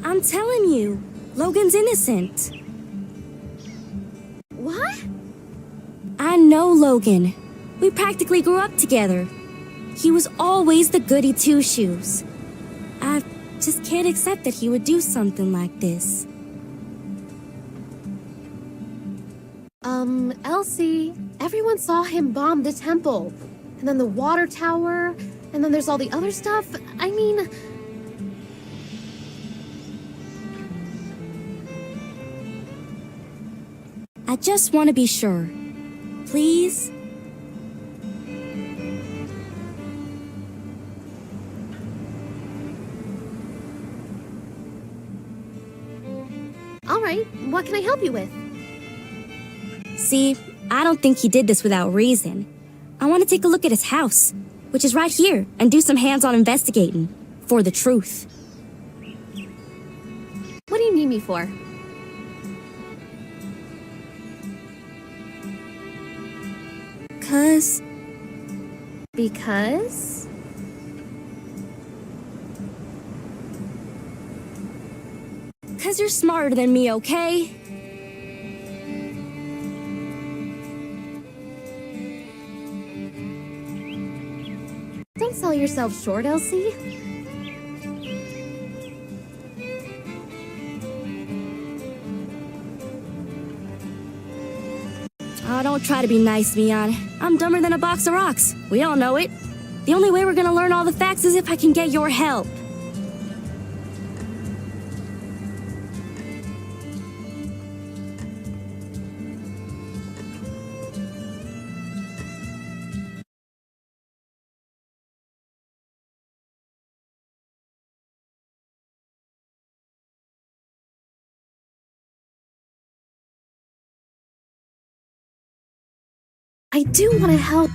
I'm telling you, Logan's innocent. What? I know Logan. We practically grew up together. He was always the goody two-shoes. I just can't accept that he would do something like this. Elsie, everyone saw him bomb the temple. And then the water tower, and then there's all the other stuff. I mean... I just want to be sure. Please? All right, what can I help you with? See, I don't think he did this without reason. I want to take a look at his house, which is right here, and do some hands-on investigating. For the truth. What do you need me for? Because? Because you're smarter than me, okay? Don't sell yourself short, Elsie. Oh, don't try to be nice, Mion. I'm dumber than a box of rocks. We all know it. The only way we're gonna learn all the facts is if I can get your help. I do want to help,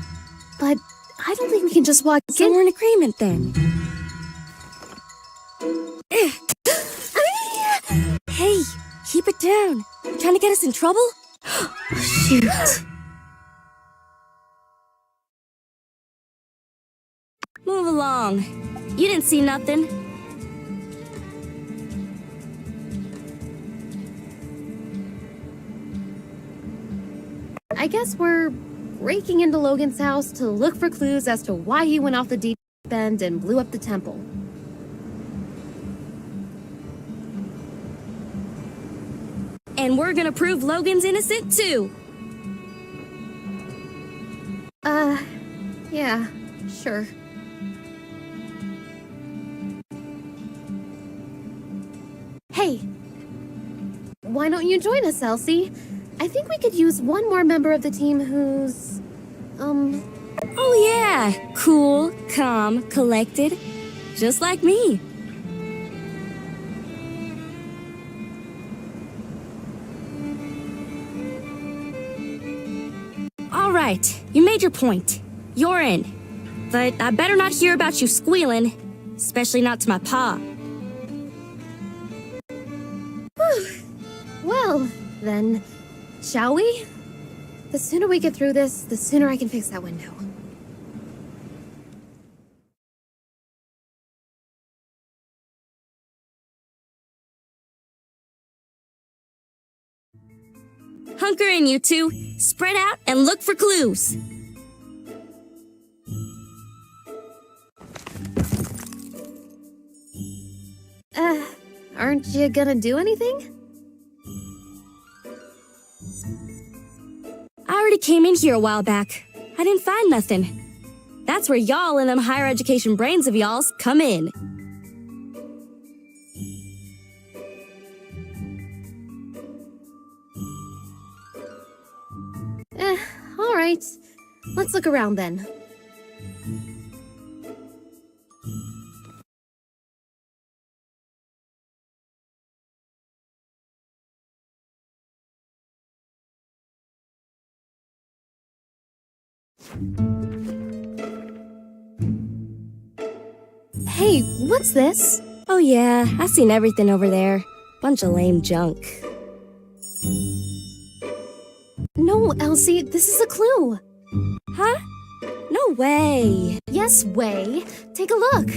but I don't think we can just walk So in. we're in agreement then. Hey, keep it down. Trying to get us in trouble? Shoot. Move along. You didn't see nothing. I guess we're breaking into Logan's house to look for clues as to why he went off the deep end and blew up the temple. And we're gonna prove Logan's innocent too. Yeah, sure. Hey, why don't you join us, Elsie? I think we could use one more member of the team who's, Oh yeah, cool, calm, collected, just like me. All right, you made your point. You're in. But I better not hear about you squealing, especially not to my pa. Well, then, shall we? The sooner we get through this, the sooner I can fix that window. Hunker in, you two. Spread out and look for clues. Aren't you gonna do anything? I already came in here a while back. I didn't find nothing. That's where y'all and them higher education brains of y'all's come in. Alright, let's look around then. Hey, what's this? Oh yeah, I've seen everything over there. Bunch of lame junk. No, Elsie, this is a clue. Huh? No way. Yes, way. Take a look.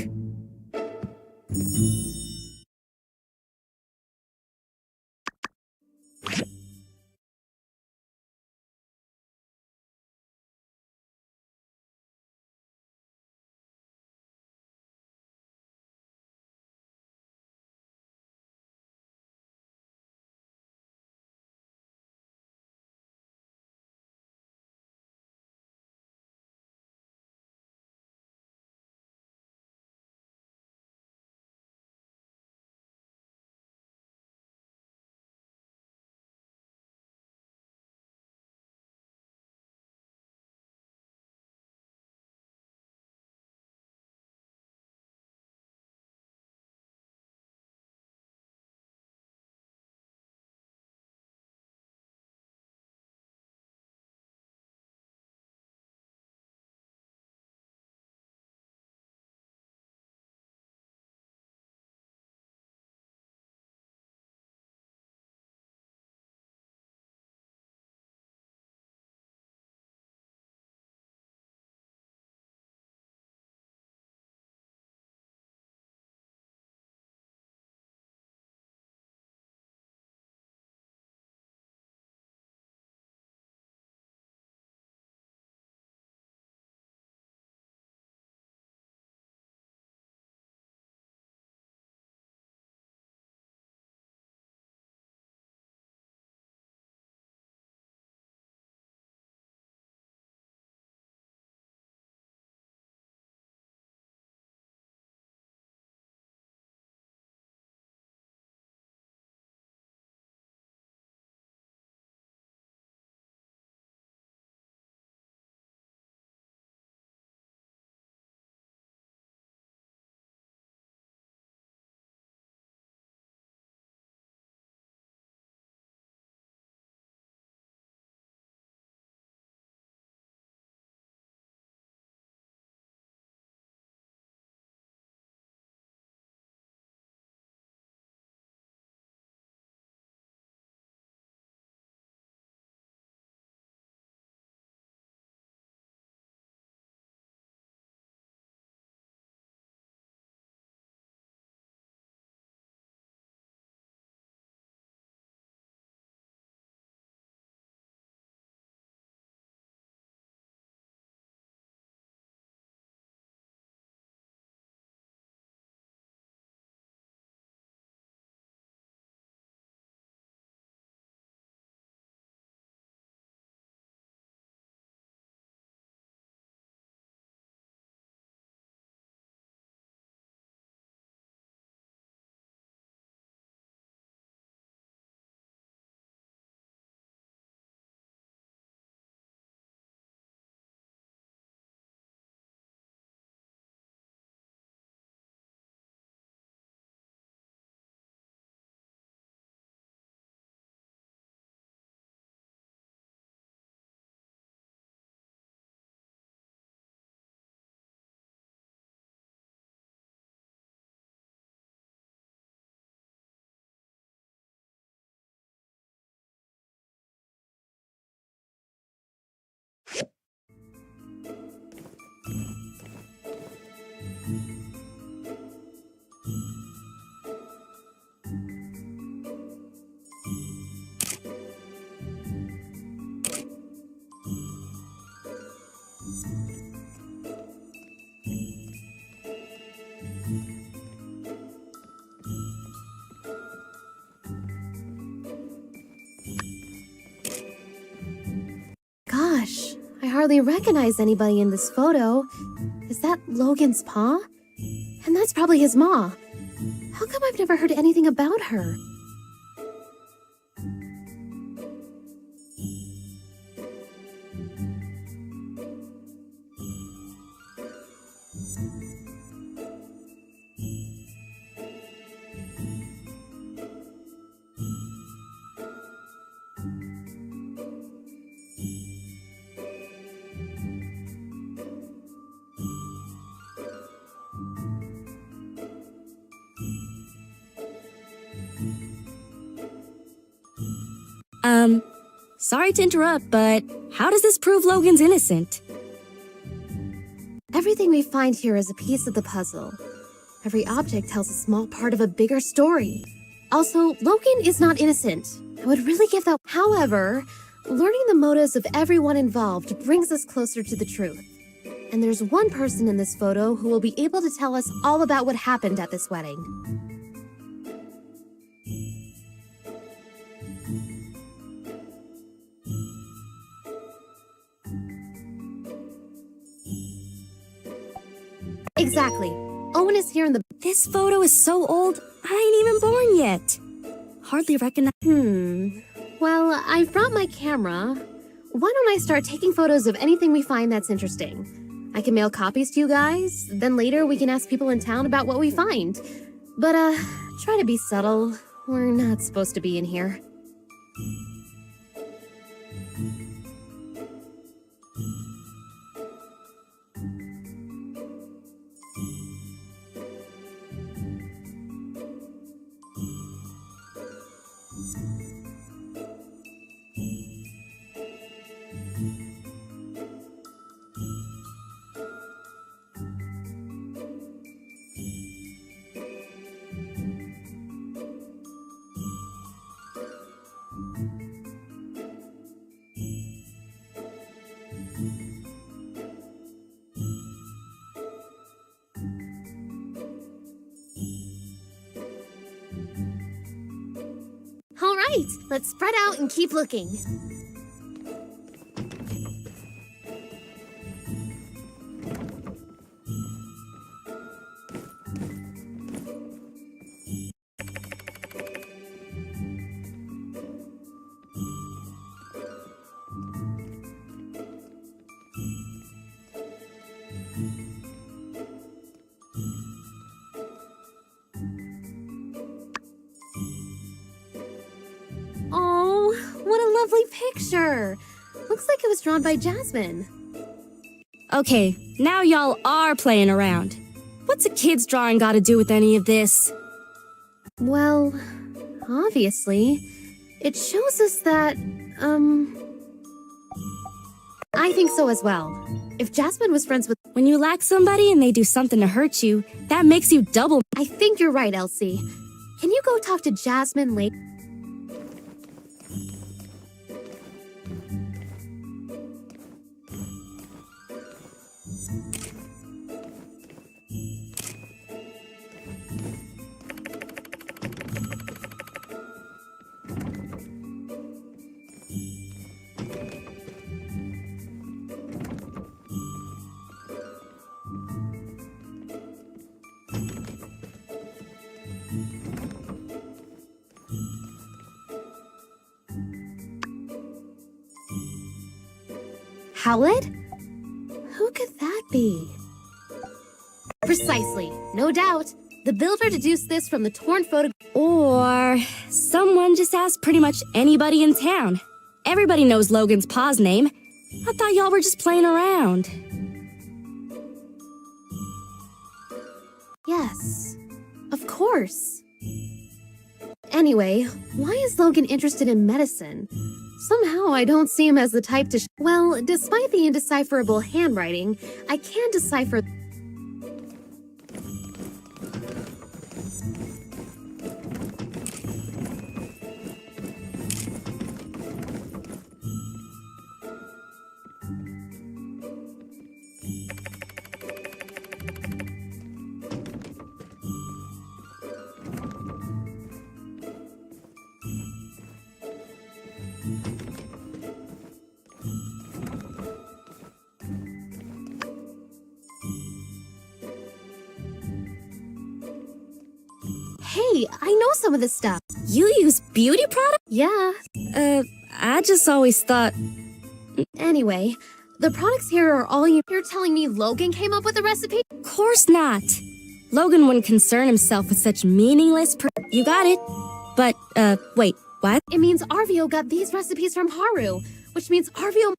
Gosh, I hardly recognize anybody in this photo. Is that Logan's pa? And that's probably his ma. How come I've never heard anything about her? Sorry to interrupt, but how does this prove Logan's innocent? Everything we find here is a piece of the puzzle. Every object tells a small part of a bigger story. Also, Logan is not innocent. I would really give that. However, learning the motives of everyone involved brings us closer to the truth. And there's one person in this photo who will be able to tell us all about what happened at this wedding. Exactly. Owen is here in the... This photo is so old, I ain't even born yet. Hardly recognize... Well, I've brought my camera. Why don't I start taking photos of anything we find that's interesting? I can mail copies to you guys, then later we can ask people in town about what we find. But, try to be subtle. We're not supposed to be in here. All right, let's spread out and keep looking. Oh, what a lovely picture. Looks like it was drawn by Jasmine. Okay, now y'all are playing around. What's a kid's drawing got to do with any of this? Well, obviously, it shows us that, I think so as well. If Jasmine was friends with... When you like somebody and they do something to hurt you, that makes you double... I think you're right, Elsie. Can you go talk to Jasmine later? Howlett? Who could that be? Precisely. No doubt. The builder deduced this from the torn photo. Or someone just asked pretty much anybody in town. Everybody knows Logan's pa's name. I thought y'all were just playing around. Yes, of course. Anyway, why is Logan interested in medicine? Somehow I don't see him as the type to... Well, despite the indecipherable handwriting, I can decipher... Hey, I know some of this stuff. You use beauty products? Yeah. I just always thought... Anyway, the products here are all you... You're telling me Logan came up with the recipe? Of course not. Logan wouldn't concern himself with such meaningless... You got it. But, wait, what? It means Arvio got these recipes from Haru, which means Arvio...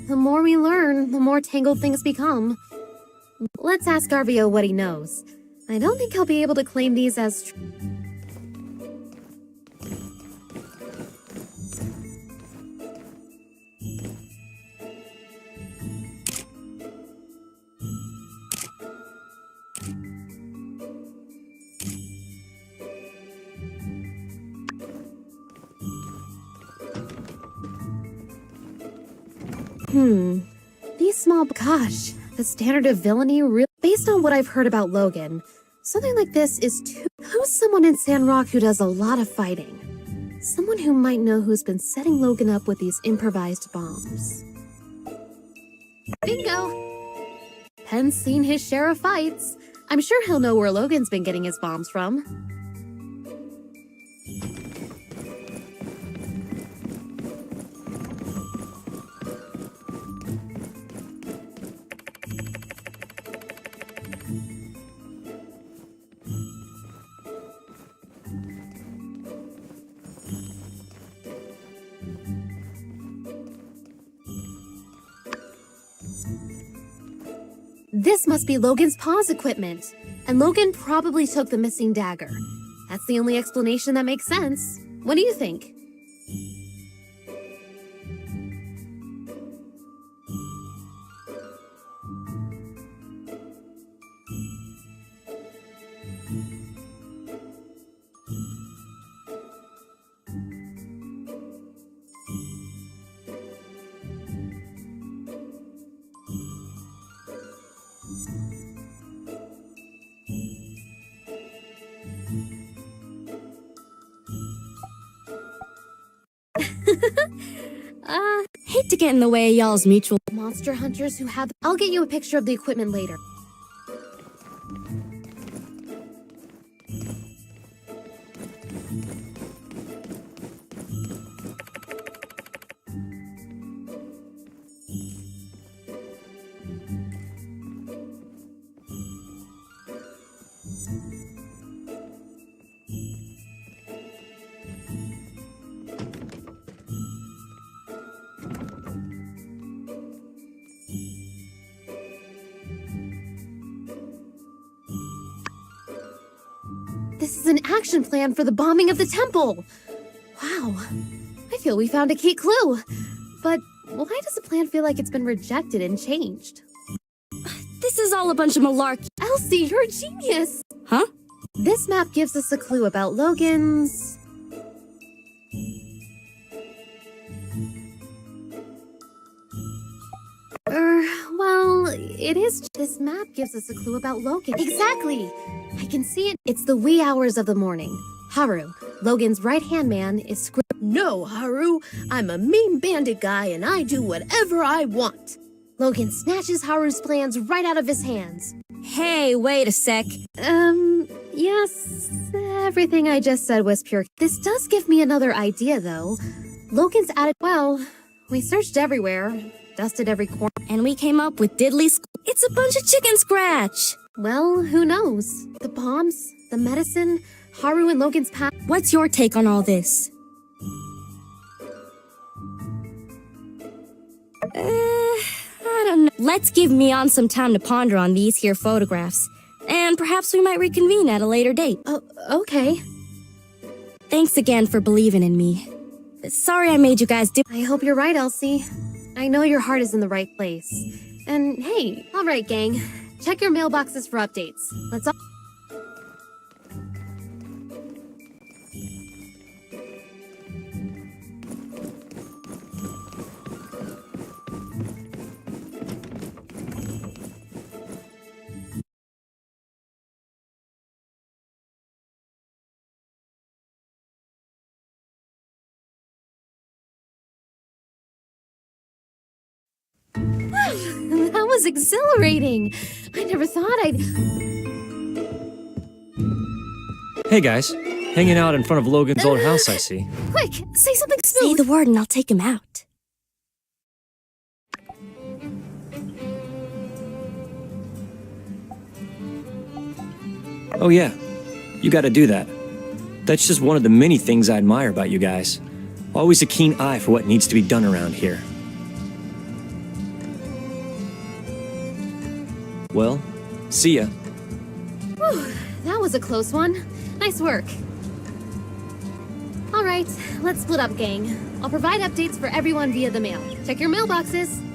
The more we learn, the more tangled things become. Let's ask Arvio what he knows. I don't think he'll be able to claim these as true. These small... Gosh, the standard of villainy based on what I've heard about Logan, something like this is too... Who's someone in Sandrock who does a lot of fighting? Someone who might know who's been setting Logan up with these improvised bombs. Bingo! Penn's seen his share of fights. I'm sure he'll know where Logan's been getting his bombs from. This must be Logan's pause equipment, and Logan probably took the missing dagger. That's the only explanation that makes sense. What do you think? Hate to get in the way of y'all's mutual... Monster hunters who have... I'll get you a picture of the equipment later. This is an action plan for the bombing of the temple! Wow, I feel we found a key clue. But why does the plan feel like it's been rejected and changed? This is all a bunch of malarkey. Elsie, you're a genius! Huh? This map gives us a clue about Logan's... well, it is... This map gives us a clue about Logan. Exactly! I can see it. It's the wee hours of the morning. Haru, Logan's right-hand man, is No, Haru. I'm a mean bandit guy and I do whatever I want. Logan snatches Haru's plans right out of his hands. Hey, wait a sec. Yes, everything I just said was pure. This does give me another idea, though. Logan's added... Well, we searched everywhere, dusted every corner. And we came up with It's a bunch of chicken scratch. Well, who knows? The bombs, the medicine, Haru and Logan's path. What's your take on all this? I don't know. Let's give Mion some time to ponder on these here photographs. And perhaps we might reconvene at a later date. Oh, okay. Thanks again for believing in me. Sorry I made you guys do- I hope you're right, Elsie. I know your heart is in the right place. And hey, all right, gang. Check your mailboxes for updates. Let's all... That was exhilarating. I never thought I'd... Hey guys, hanging out in front of Logan's old house, I see. Quick, say something Say smooth. the word and I'll take him out. Oh yeah, you gotta do that. That's just one of the many things I admire about you guys. Always a keen eye for what needs to be done around here. Well, see ya. Whew, that was a close one. Nice work. All right, let's split up, gang. I'll provide updates for everyone via the mail. Check your mailboxes.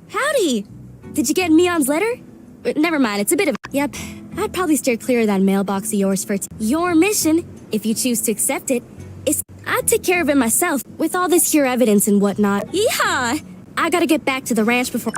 Howdy! Did you get Mion's letter? Never mind, it's a bit of... Yep, I'd probably steer clear of that mailbox of yours for your mission, if you choose to accept it, is... I'd take care of it myself, with all this here evidence and whatnot. Yeehaw! I gotta get back to the ranch before...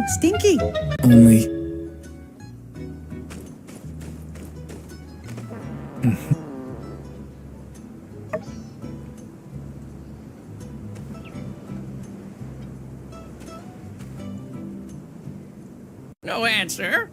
Stinky. Only... No answer.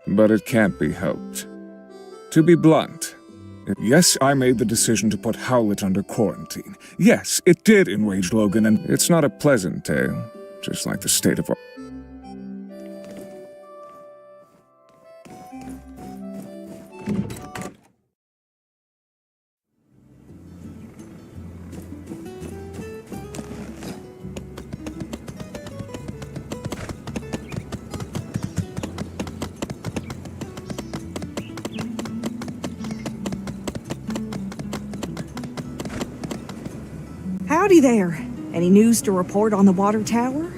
But it can't be helped. To be blunt, yes, I made the decision to put Howlett under quarantine. Yes, it did enrage Logan, and it's not a pleasant tale, just like the state of... Howdy there. Any news to report on the water tower?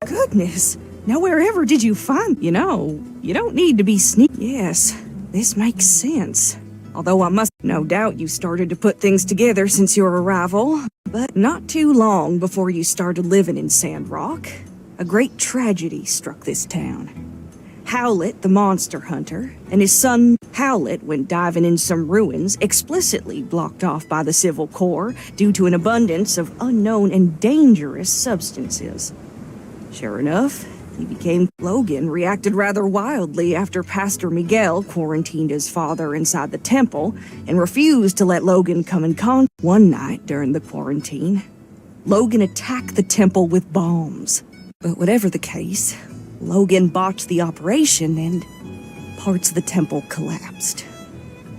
Goodness, nowhere ever did you find... You know, you don't need to be sneaky. Yes, this makes sense. Although I must... No doubt you started to put things together since your arrival. But not too long before you started living in Sandrock, a great tragedy struck this town. Howlett, the monster hunter, and his son Howlett went diving in some ruins explicitly blocked off by the Civil Corps due to an abundance of unknown and dangerous substances. Sure enough, Logan reacted rather wildly after Pastor Miguel quarantined his father inside the temple and refused to let Logan come in contact. One night during the quarantine, Logan attacked the temple with bombs. But whatever the case, Logan botched the operation and parts of the temple collapsed.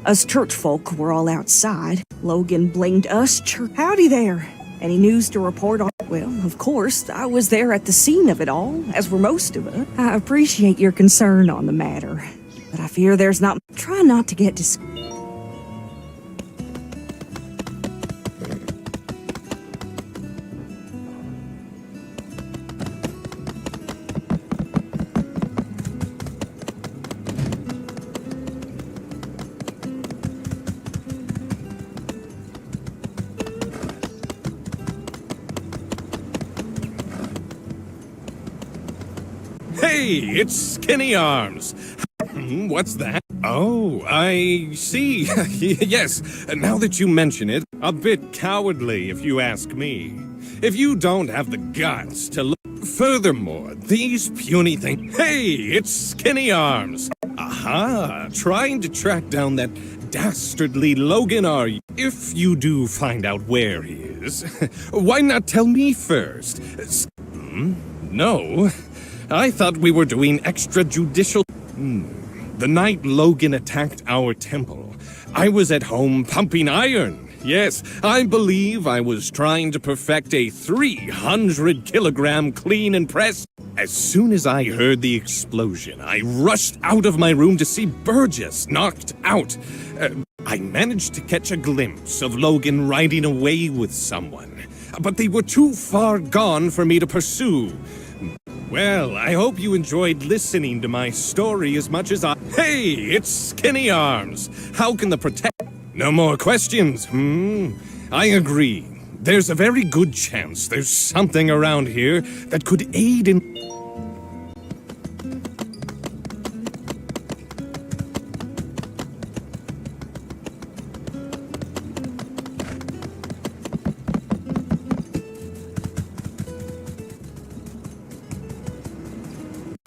Us church folk were all outside. Logan blamed us church. Howdy there. Any news to report on? Well, of course, I was there at the scene of it all, as were most of us. I appreciate your concern on the matter, but I fear there's not... Try not to get Hey, it's Skinny Arms. What's that? Oh, I see. Yes, now that you mention it, a bit cowardly if you ask me. If you don't have the guts to look... Furthermore, these puny things... Hey, it's Skinny Arms. Aha, trying to track down that dastardly Logan, are you? If you do find out where he is, why not tell me first? No. I thought we were doing extrajudicial... The night Logan attacked our temple, I was at home pumping iron. Yes, I believe I was trying to perfect a 300-kilogram clean and press. As soon as I heard the explosion, I rushed out of my room to see Burgess knocked out. I managed to catch a glimpse of Logan riding away with someone, but they were too far gone for me to pursue. Well, I hope you enjoyed listening to my story as much as I... Hey, it's Skinny Arms. How can the protect... No more questions, I agree. There's a very good chance there's something around here that could aid in...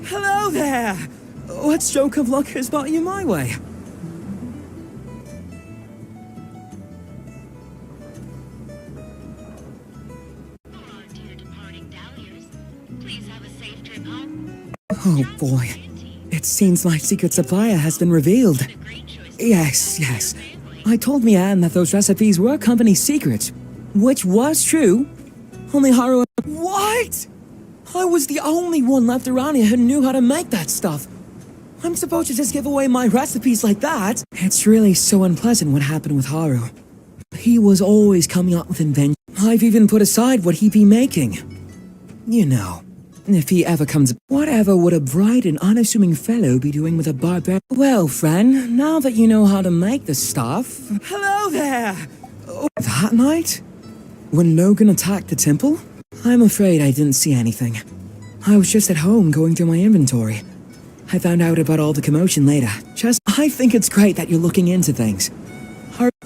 Hello there! What stroke of luck has brought you my way? Oh boy. It seems my secret supplier has been revealed. Yes. I told Mian that those recipes were company secrets, which was true. Only Haru... What? I was the only one left around here who knew how to make that stuff. I'm supposed to just give away my recipes like that? It's really so unpleasant what happened with Haru. He was always coming up with inventions. I've even put aside what he'd be making. You know, if he ever comes... Whatever would a bright and unassuming fellow be doing with a barbarian... Well, friend, now that you know how to make the stuff... Hello there! That night? When Logan attacked the temple? I'm afraid I didn't see anything. I was just at home going through my inventory. I found out about all the commotion later. I think it's great that you're looking into things.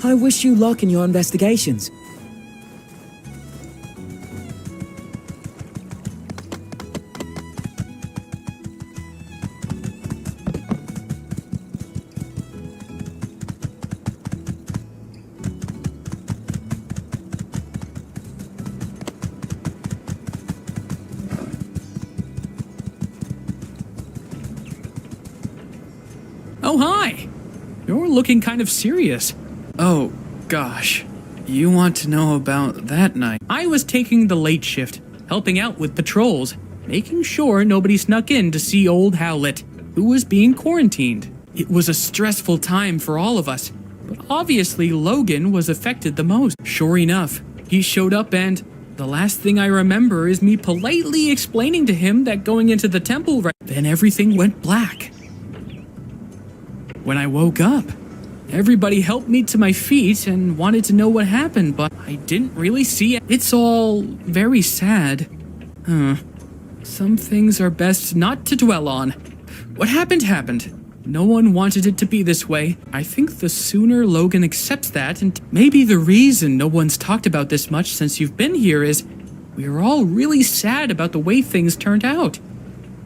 I wish you luck in your investigations. Oh, hi! You're looking kind of serious. Oh, gosh. You want to know about that night? I was taking the late shift, helping out with patrols, making sure nobody snuck in to see old Howlett, who was being quarantined. It was a stressful time for all of us, but obviously Logan was affected the most. Sure enough, he showed up and the last thing I remember is me politely explaining to him that going into the temple then everything went black. When I woke up, everybody helped me to my feet and wanted to know what happened, but I didn't really see it. It's all very sad. Some things are best not to dwell on. What happened. No one wanted it to be this way. I think the sooner Logan accepts that, and maybe the reason no one's talked about this much since you've been here is we're all really sad about the way things turned out.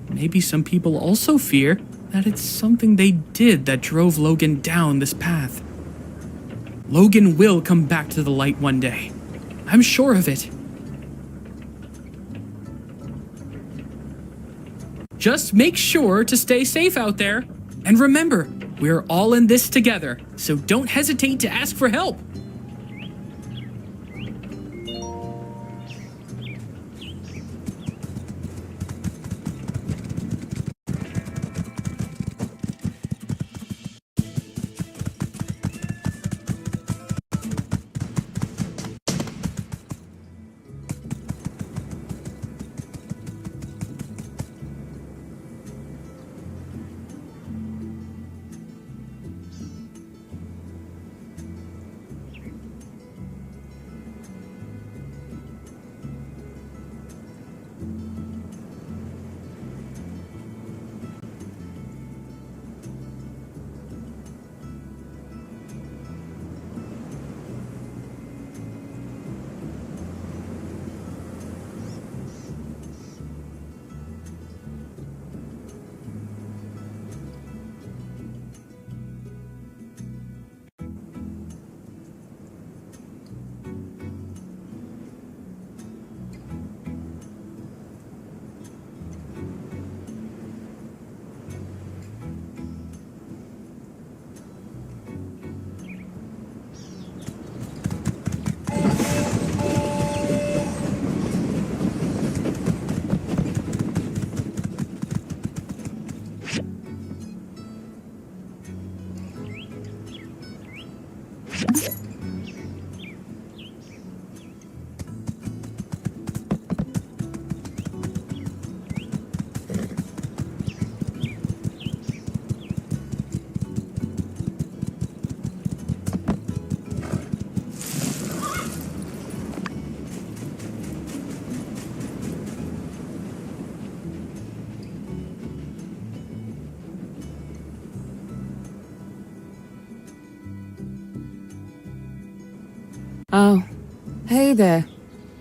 Maybe some people also fear that it's something they did that drove Logan down this path. Logan will come back to the light one day. I'm sure of it. Just make sure to stay safe out there. And remember, we're all in this together, so don't hesitate to ask for help. Oh, hey there.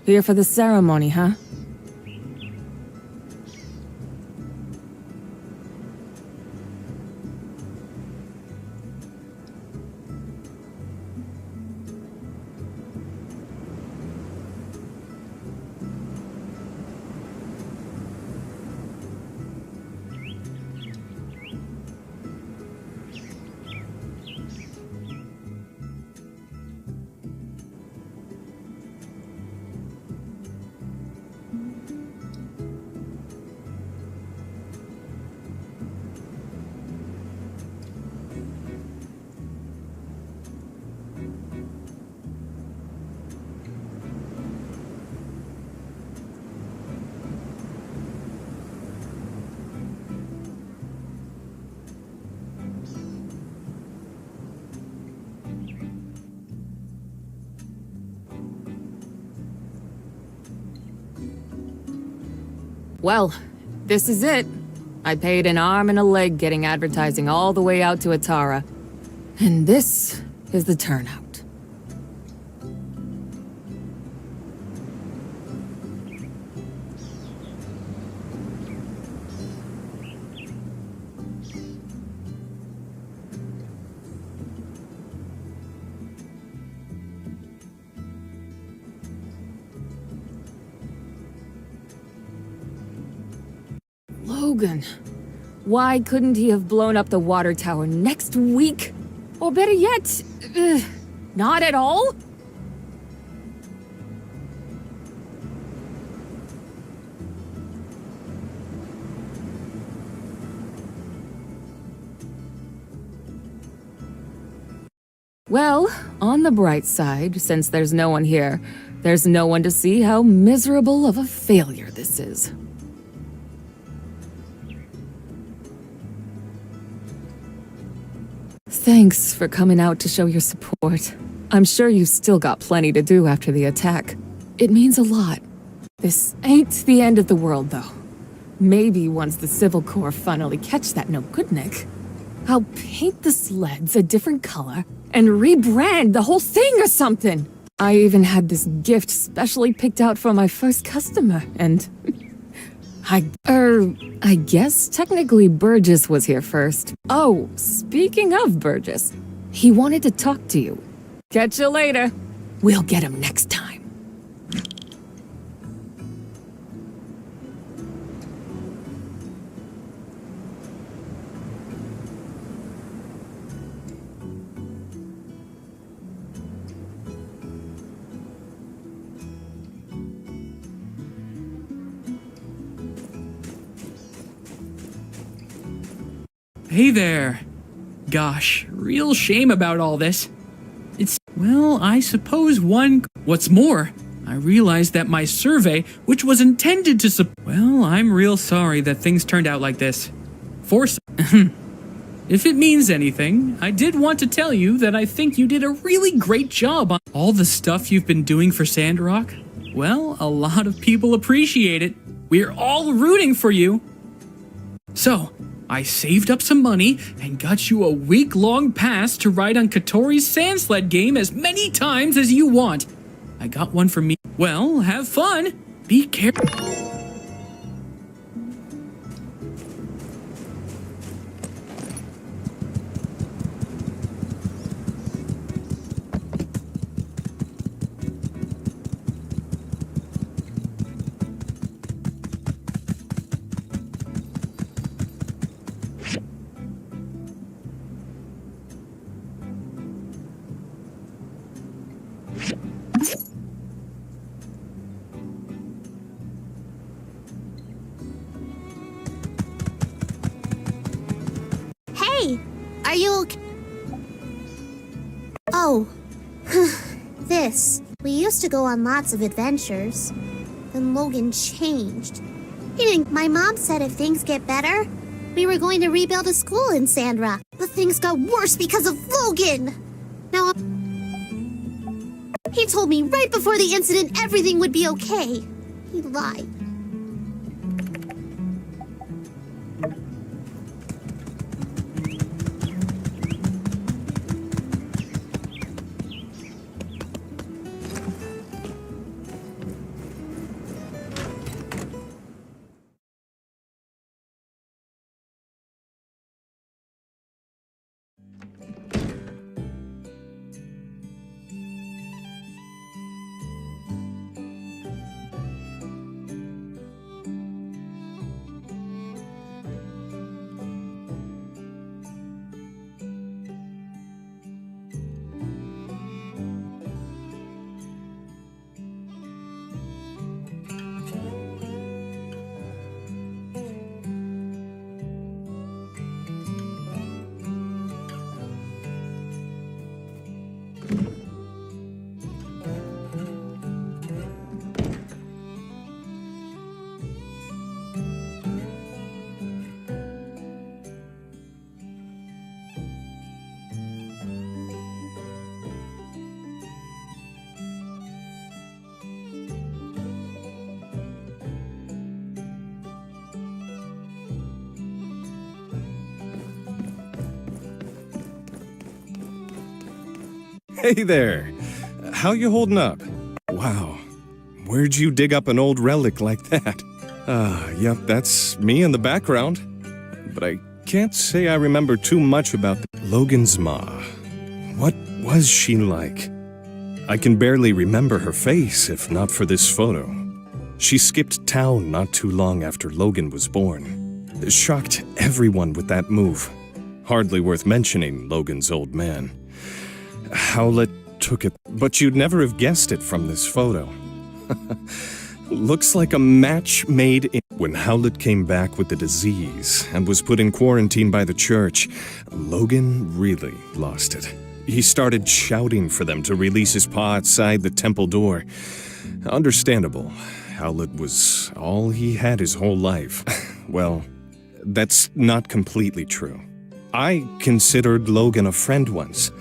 Here for the ceremony, huh? Well, this is it. I paid an arm and a leg getting advertising all the way out to Atara. And this is the turnout. Logan. Why couldn't he have blown up the water tower next week? Or better yet, not at all? Well, on the bright side, since there's no one here, there's no one to see how miserable of a failure this is. Thanks for coming out to show your support. I'm sure you've still got plenty to do after the attack. It means a lot. This ain't the end of the world, though. Maybe once the Civil Corps finally catch that no-good-Nick, I'll paint the sleds a different color and rebrand the whole thing or something. I even had this gift specially picked out for my first customer, and... I guess technically Burgess was here first. Oh, speaking of Burgess, he wanted to talk to you. Catch you later. We'll get him next time. Hey there. Gosh, real shame about all this. Well, I suppose What's more, I realized that my survey, which was intended to well, I'm real sorry that things turned out like this. If it means anything, I did want to tell you that I think you did a really great job on all the stuff you've been doing for Sandrock. Well, a lot of people appreciate it. We're all rooting for you. So, I saved up some money and got you a week-long pass to ride on Katori's sand sled game as many times as you want. I got one for me. Well, have fun. Be careful. Hey, are you okay? Oh, this. We used to go on lots of adventures. Then Logan changed. My mom said if things get better, we were going to rebuild a school in Sandrock. But things got worse because of Logan. Now, he told me right before the incident everything would be okay. He lied. Hey there. How you holding up? Wow. Where'd you dig up an old relic like that? Yep, that's me in the background. But I can't say I remember too much about Logan's ma. What was she like? I can barely remember her face if not for this photo. She skipped town not too long after Logan was born. Shocked everyone with that move. Hardly worth mentioning Logan's old man. Howlett took it, but you'd never have guessed it from this photo. Looks like a match made in... When Howlett came back with the disease and was put in quarantine by the church, Logan really lost it. He started shouting for them to release his paw outside the temple door. Understandable. Howlett was all he had his whole life. Well, that's not completely true. I considered Logan a friend once.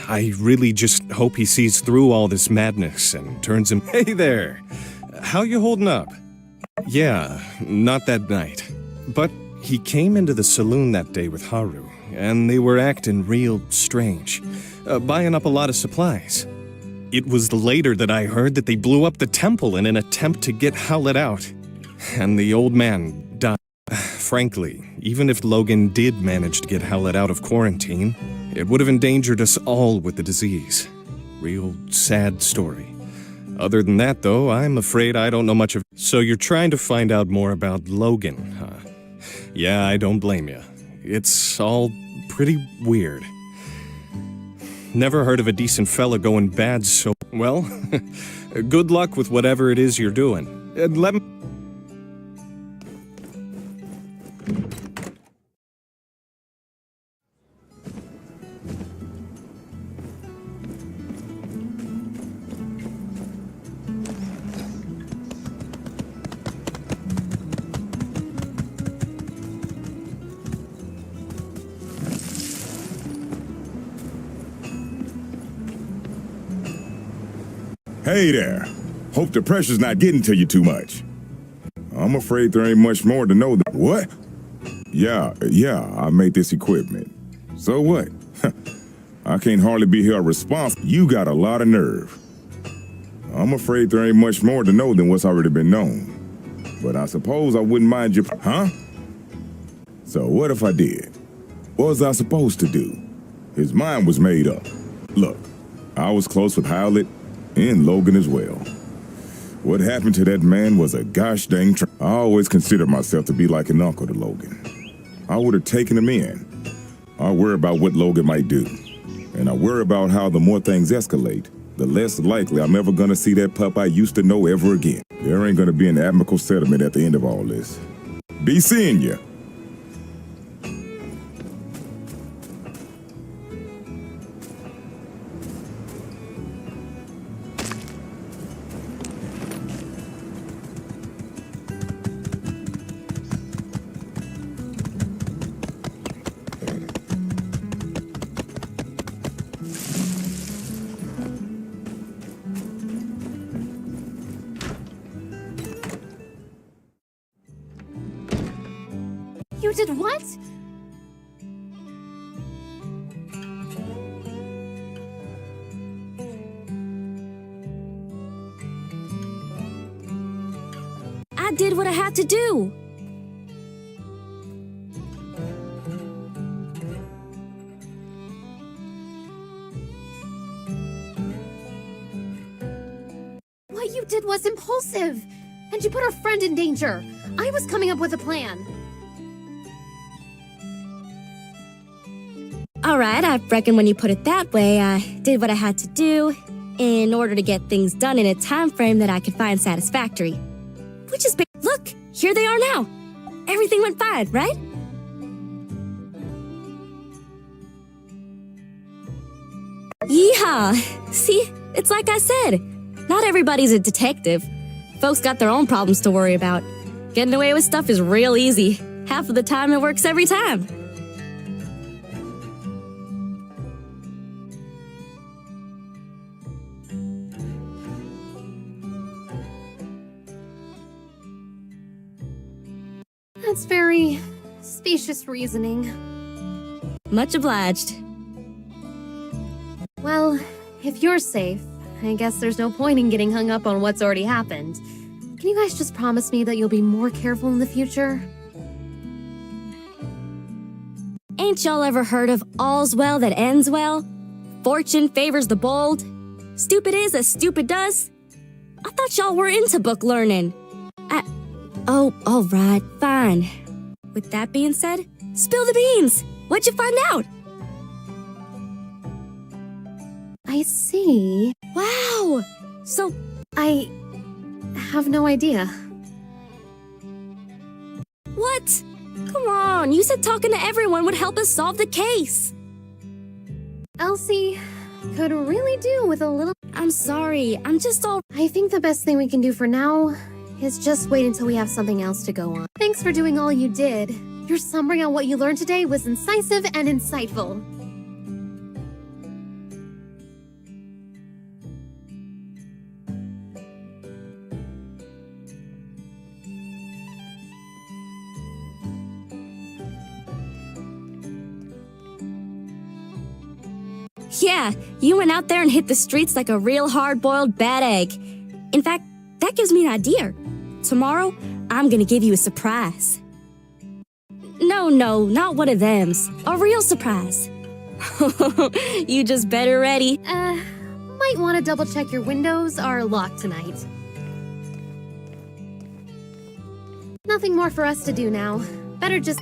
I really just hope he sees through all this madness and turns him... Hey there! How you holding up? Yeah, not that night. But he came into the saloon that day with Haru, and they were acting real strange, buying up a lot of supplies. It was later that I heard that they blew up the temple in an attempt to get Howlett out, and the old man died. Frankly, even if Logan did manage to get Howlett out of quarantine, it would have endangered us all with the disease. Real sad story. Other than that, though, I'm afraid I don't know much of... So you're trying to find out more about Logan, huh? Yeah, I don't blame you. It's all pretty weird. Never heard of a decent fella going bad so... Well, good luck with whatever it is you're doing. And let me... Hey there. Hope the pressure's not getting to you too much. I'm afraid there ain't much more to know than... What? Yeah, I made this equipment. So what? I can't hardly be held responsible. You got a lot of nerve. I'm afraid there ain't much more to know than what's already been known. But I suppose I wouldn't mind you... Huh? So what if I did? What was I supposed to do? His mind was made up. Look, I was close with Howlett, and Logan as well. What happened to that man was a gosh dang I always considered myself to be like an uncle to Logan. I would have taken him in. I worry about what Logan might do. And I worry about how the more things escalate, the less likely I'm ever gonna see that pup I used to know ever again. There ain't gonna be an amicable settlement at the end of all this. Be seeing ya. You did what? I did what I had to do. What you did was impulsive, and you put our friend in danger. I was coming up with a plan. Alright, I reckon when you put it that way, I did what I had to do in order to get things done in a time frame that I could find satisfactory. Which is look, here they are now. Everything went fine, right? Yeehaw! See, it's like I said, not everybody's a detective. Folks got their own problems to worry about. Getting away with stuff is real easy. Half of the time it works every time. That's very specious reasoning. Much obliged. Well, if you're safe, I guess there's no point in getting hung up on what's already happened. Can you guys just promise me that you'll be more careful in the future? Ain't y'all ever heard of all's well that ends well? Fortune favors the bold. Stupid is as stupid does. I thought y'all were into book learning. Oh, alright, fine. With that being said, spill the beans! What'd you find out? I see. Wow! So, I have no idea. what? Come on, you said talking to everyone would help us solve the case. Elsie could really do with a little. I'm sorry, I'm just all. I think the best thing we can do for now is just wait until we have something else to go on. Thanks for doing all you did. Your summary on what you learned today was incisive and insightful. Yeah, you went out there and hit the streets like a real hard-boiled bad egg. In fact, that gives me an idea. Tomorrow, I'm gonna give you a surprise. No, not one of them's. A real surprise. You just better ready. Might want to double check your windows are locked tonight. Nothing more for us to do now. Better just...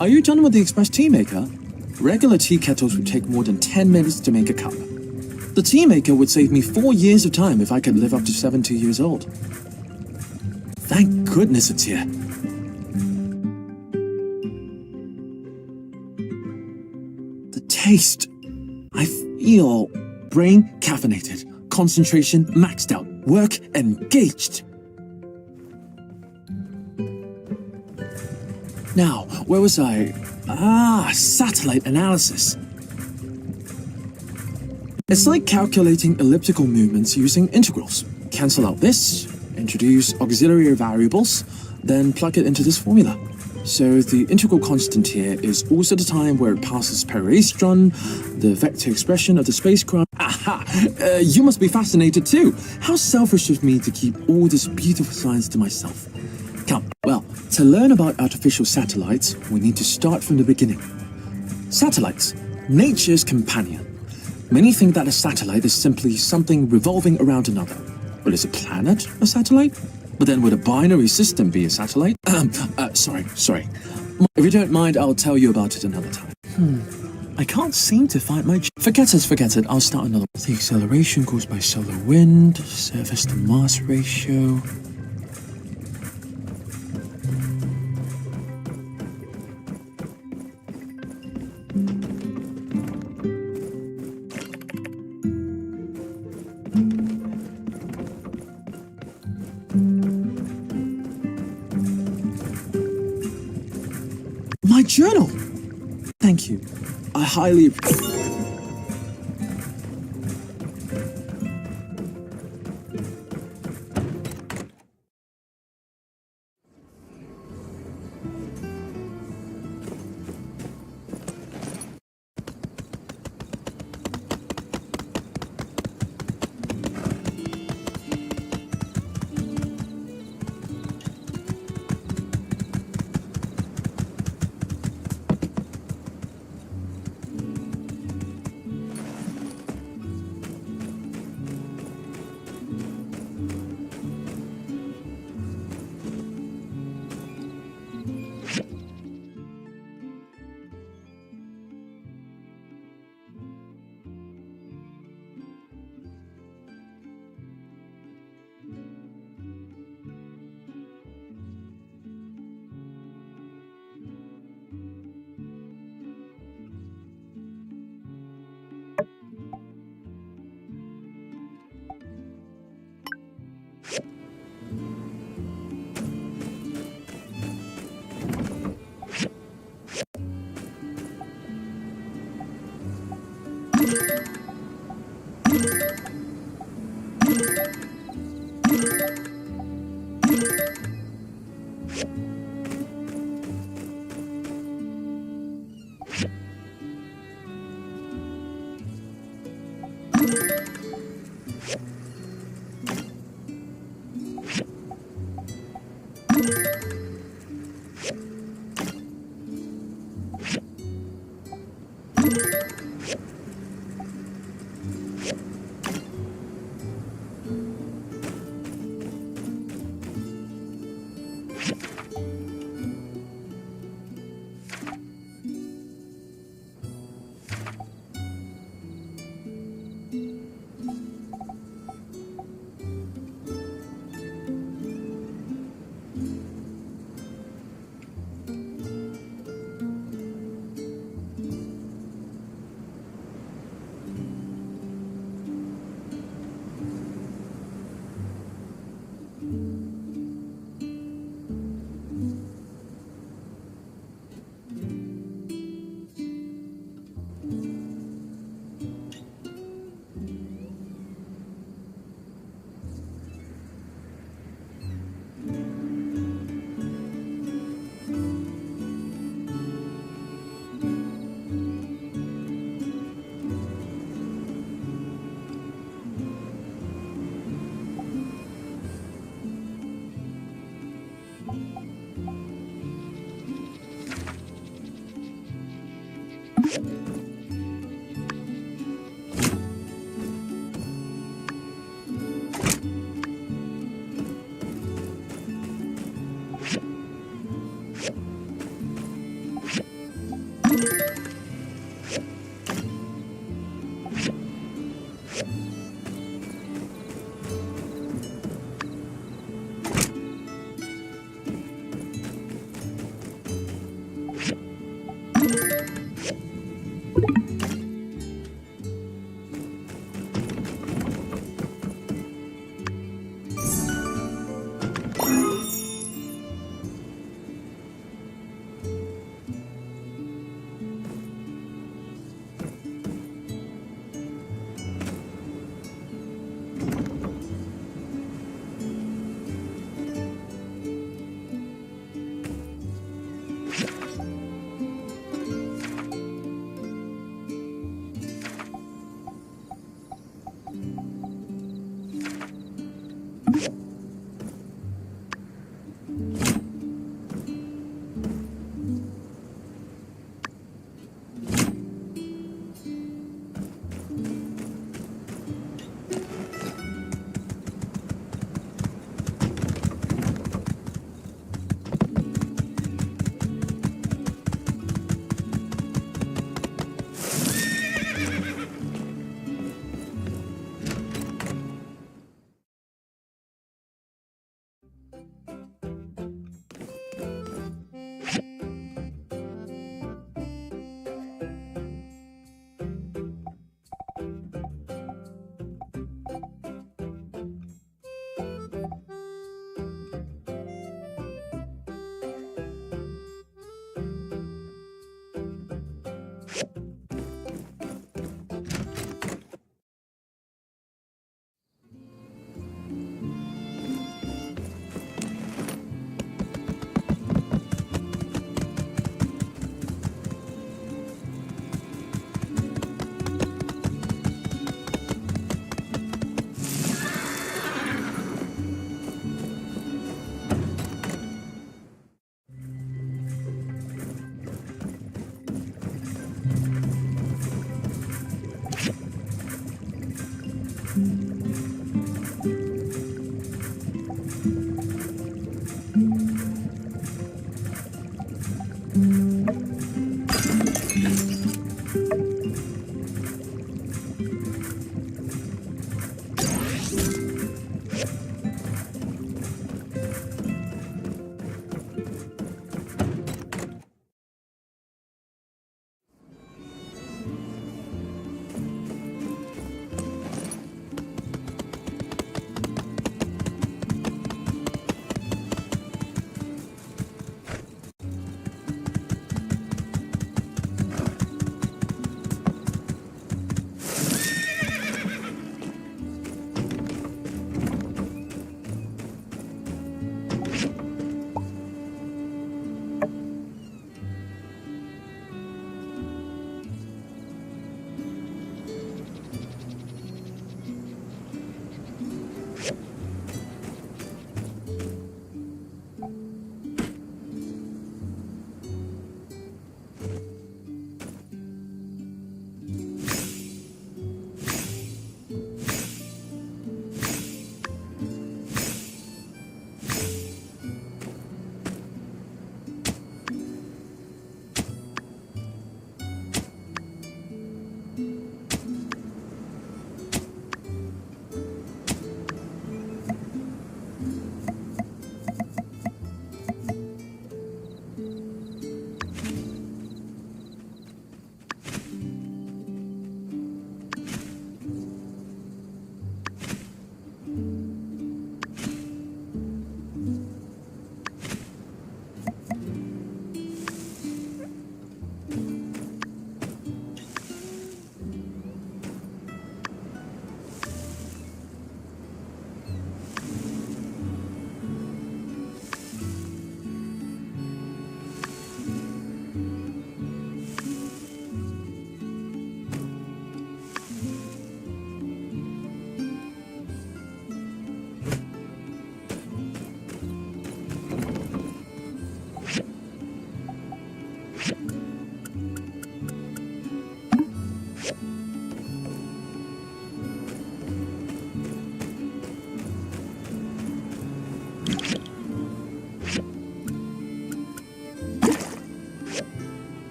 Are you done with the express tea maker? Regular tea kettles would take more than 10 minutes to make a cup. The tea maker would save me 4 years of time if I could live up to 70 years old. Thank goodness it's here. The taste. I feel brain caffeinated, concentration maxed out, work engaged. Now, where was I? Satellite analysis. It's like calculating elliptical movements using integrals. Cancel out this, introduce auxiliary variables, then plug it into this formula. So the integral constant here is also the time where it passes periastron, the vector expression of the spacecraft. Aha! You must be fascinated too. How selfish of me to keep all this beautiful science to myself. Come, well, to learn about artificial satellites, we need to start from the beginning. Satellites, nature's companion. Many think that a satellite is simply something revolving around another. But is a planet a satellite? But then would a binary system be a satellite? Sorry. If you don't mind, I'll tell you about it another time. I can't seem to find my... Forget it, I'll start another. The acceleration caused by solar wind, surface to mass ratio... journal. Thank you. I highly...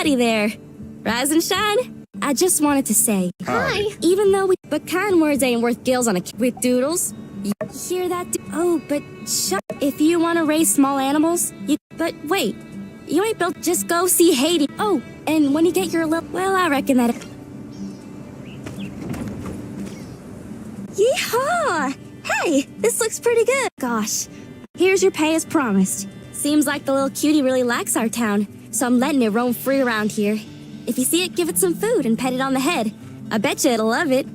Howdy there. Rise and shine. I just wanted to say, Hi. even though but kind words ain't worth gills on a with doodles. You hear that? Oh, but shut. If you want to raise small animals, but wait. You ain't built. Just go see Haiti. Oh, and when you get your little. Well, I reckon that. Yeehaw! Hey, this looks pretty good. Gosh. Here's your pay as promised. Seems like the little cutie really likes our town, so I'm letting it roam free around here. If you see it, give it some food and pet it on the head. I bet you it'll love it.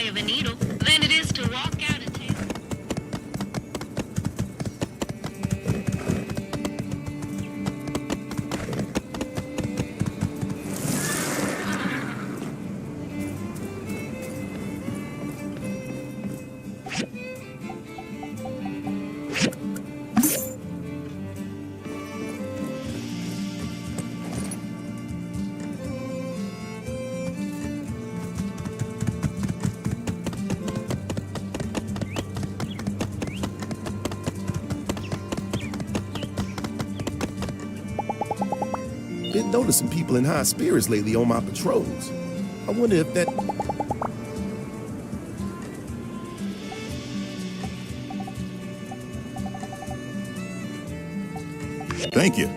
of a needle than it is to walk out of town. Been noticing people in high spirits lately on my patrols. I wonder if that... Thank you.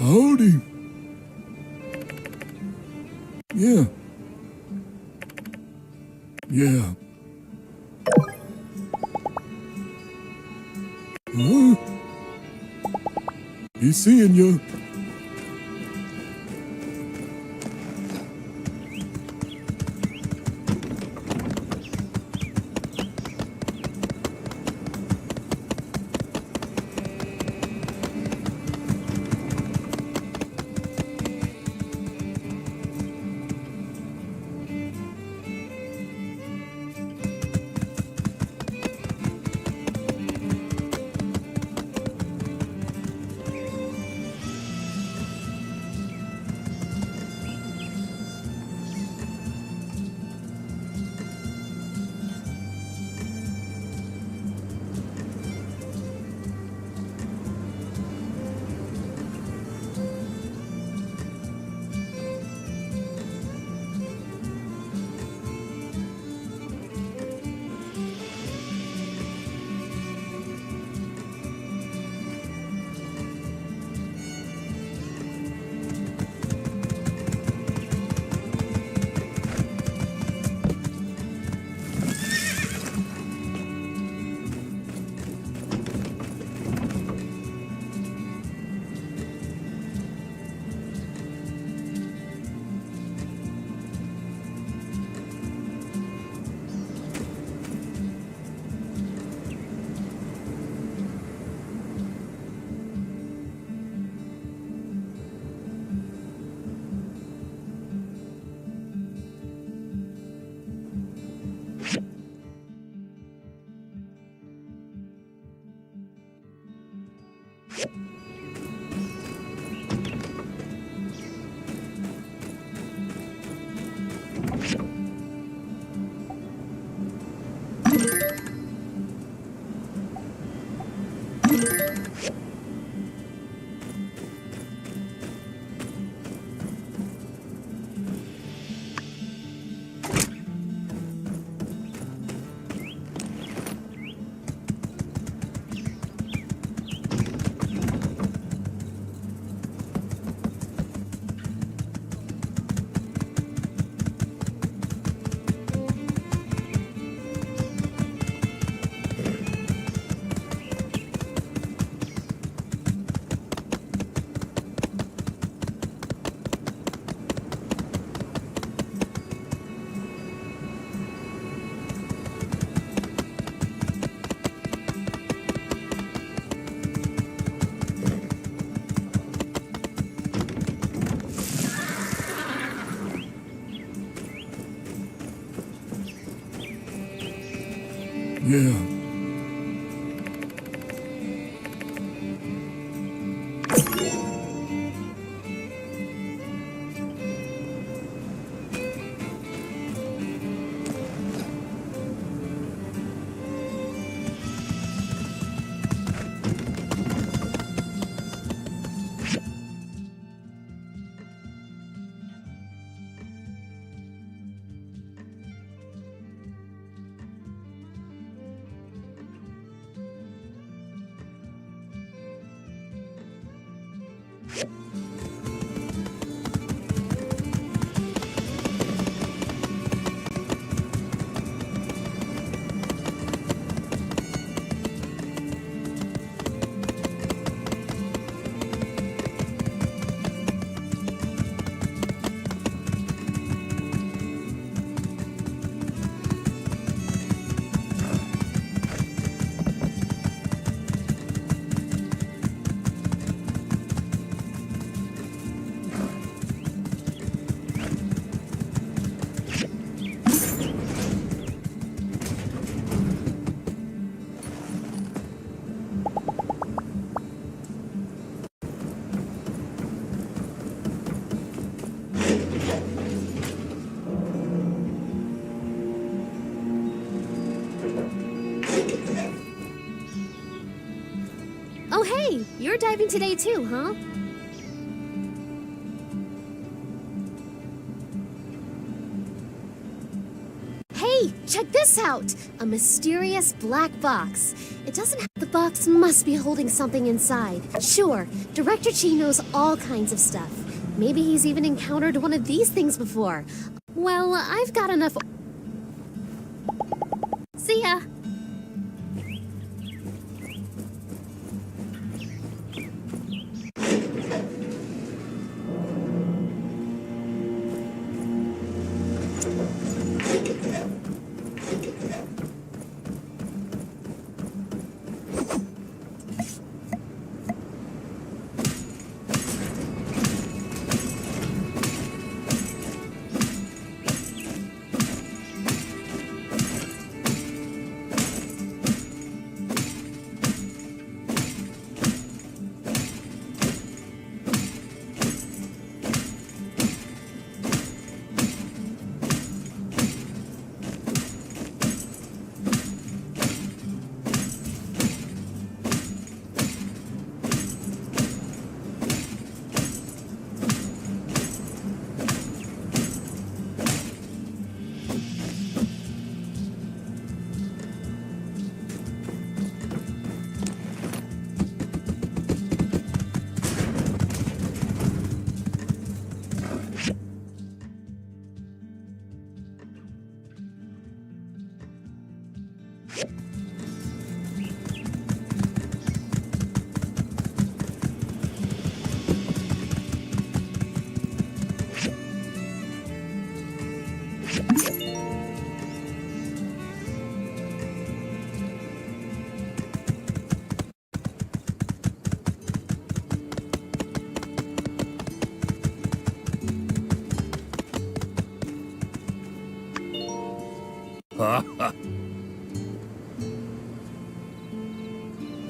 Howdy. Yeah. Yeah. Huh? Be seeing you. Yeah. Oh, hey, you're diving today too, huh? Hey, check this out! A mysterious black box. It doesn't have the box must be holding something inside. Sure, Director Chi knows all kinds of stuff. Maybe he's even encountered one of these things before. Well, I've got enough. See ya!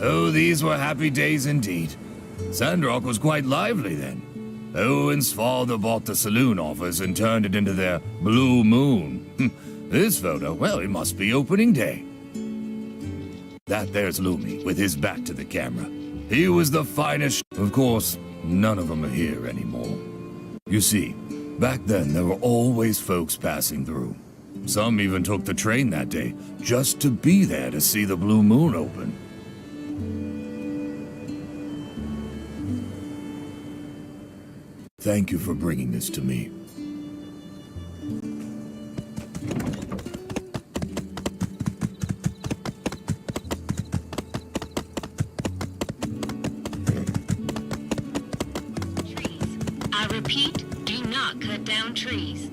Oh, these were happy days indeed. Sandrock was quite lively then. Owen's father bought the saloon office and turned it into their Blue Moon. This photo, well, it must be opening day. That there's Lumi, with his back to the camera. He was the finest. Of course, none of them are here anymore. You see, back then there were always folks passing through. Some even took the train that day, just to be there to see the Blue Moon open. Thank you for bringing this to me. I repeat, do not cut down trees.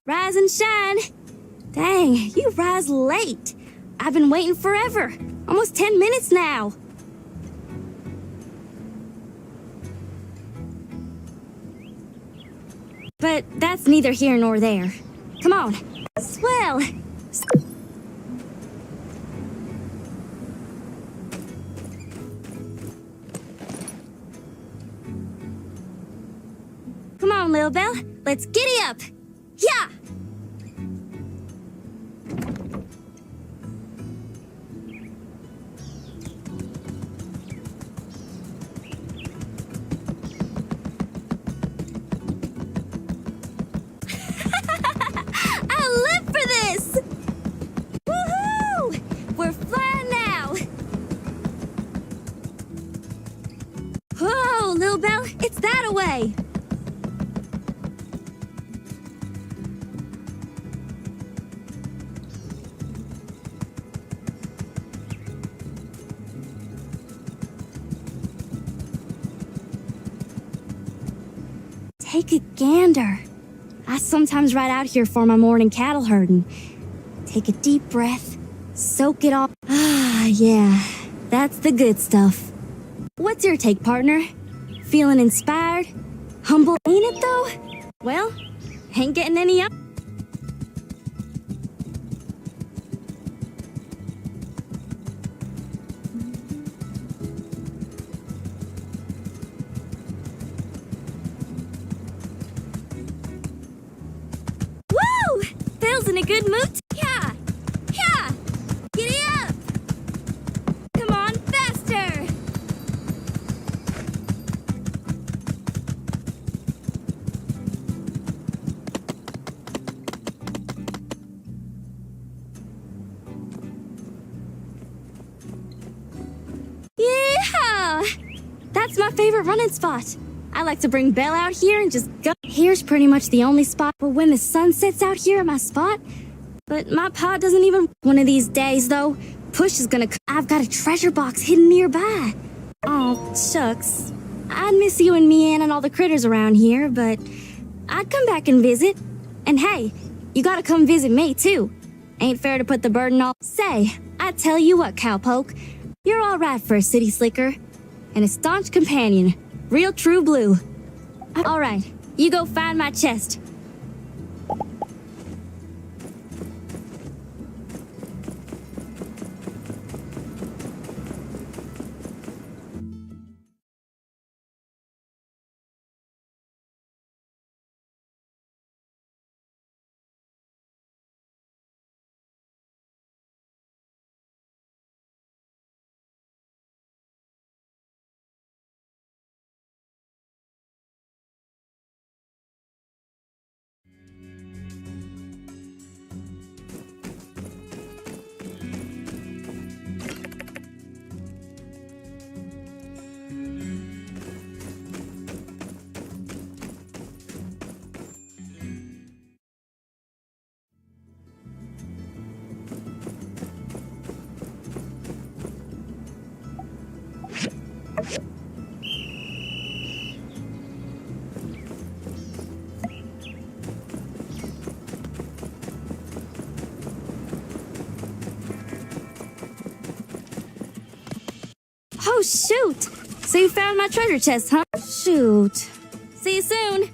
Rise and shine. Dang, you rise late. I've been waiting forever. Almost 10 minutes now. But that's neither here nor there. Come on. Swell. Come on, Lil Bell. Let's giddy up. Yeah! I live for this! Woohoo! We're flying now! Whoa, Lil Bell, it's that away! Take a gander. I sometimes ride out here for my morning cattle herding. Take a deep breath, soak it all. Ah, yeah, that's the good stuff. What's your take, partner? Feeling inspired? Humble, ain't it though? Well, ain't getting any up. Woo! Phil's in a good mood. Yeah! Yeah! Giddy up! Come on, faster! Yeah! That's my favorite running spot. I like to bring Belle out here and just go. Here's pretty much the only spot, but when the sun sets out here at my spot, but my pod doesn't even. One of these days, though, Push is gonna. I've got a treasure box hidden nearby. Oh, shucks. I'd miss you and Mianne and all the critters around here, but I'd come back and visit. And hey, you gotta come visit me, too. Ain't fair to put the burden all. Say, I tell you what, Cowpoke, you're all right for a city slicker. And a staunch companion. Real true blue. All right, you go find my chest. Oh, shoot! So you found my treasure chest, huh? Shoot. See you soon!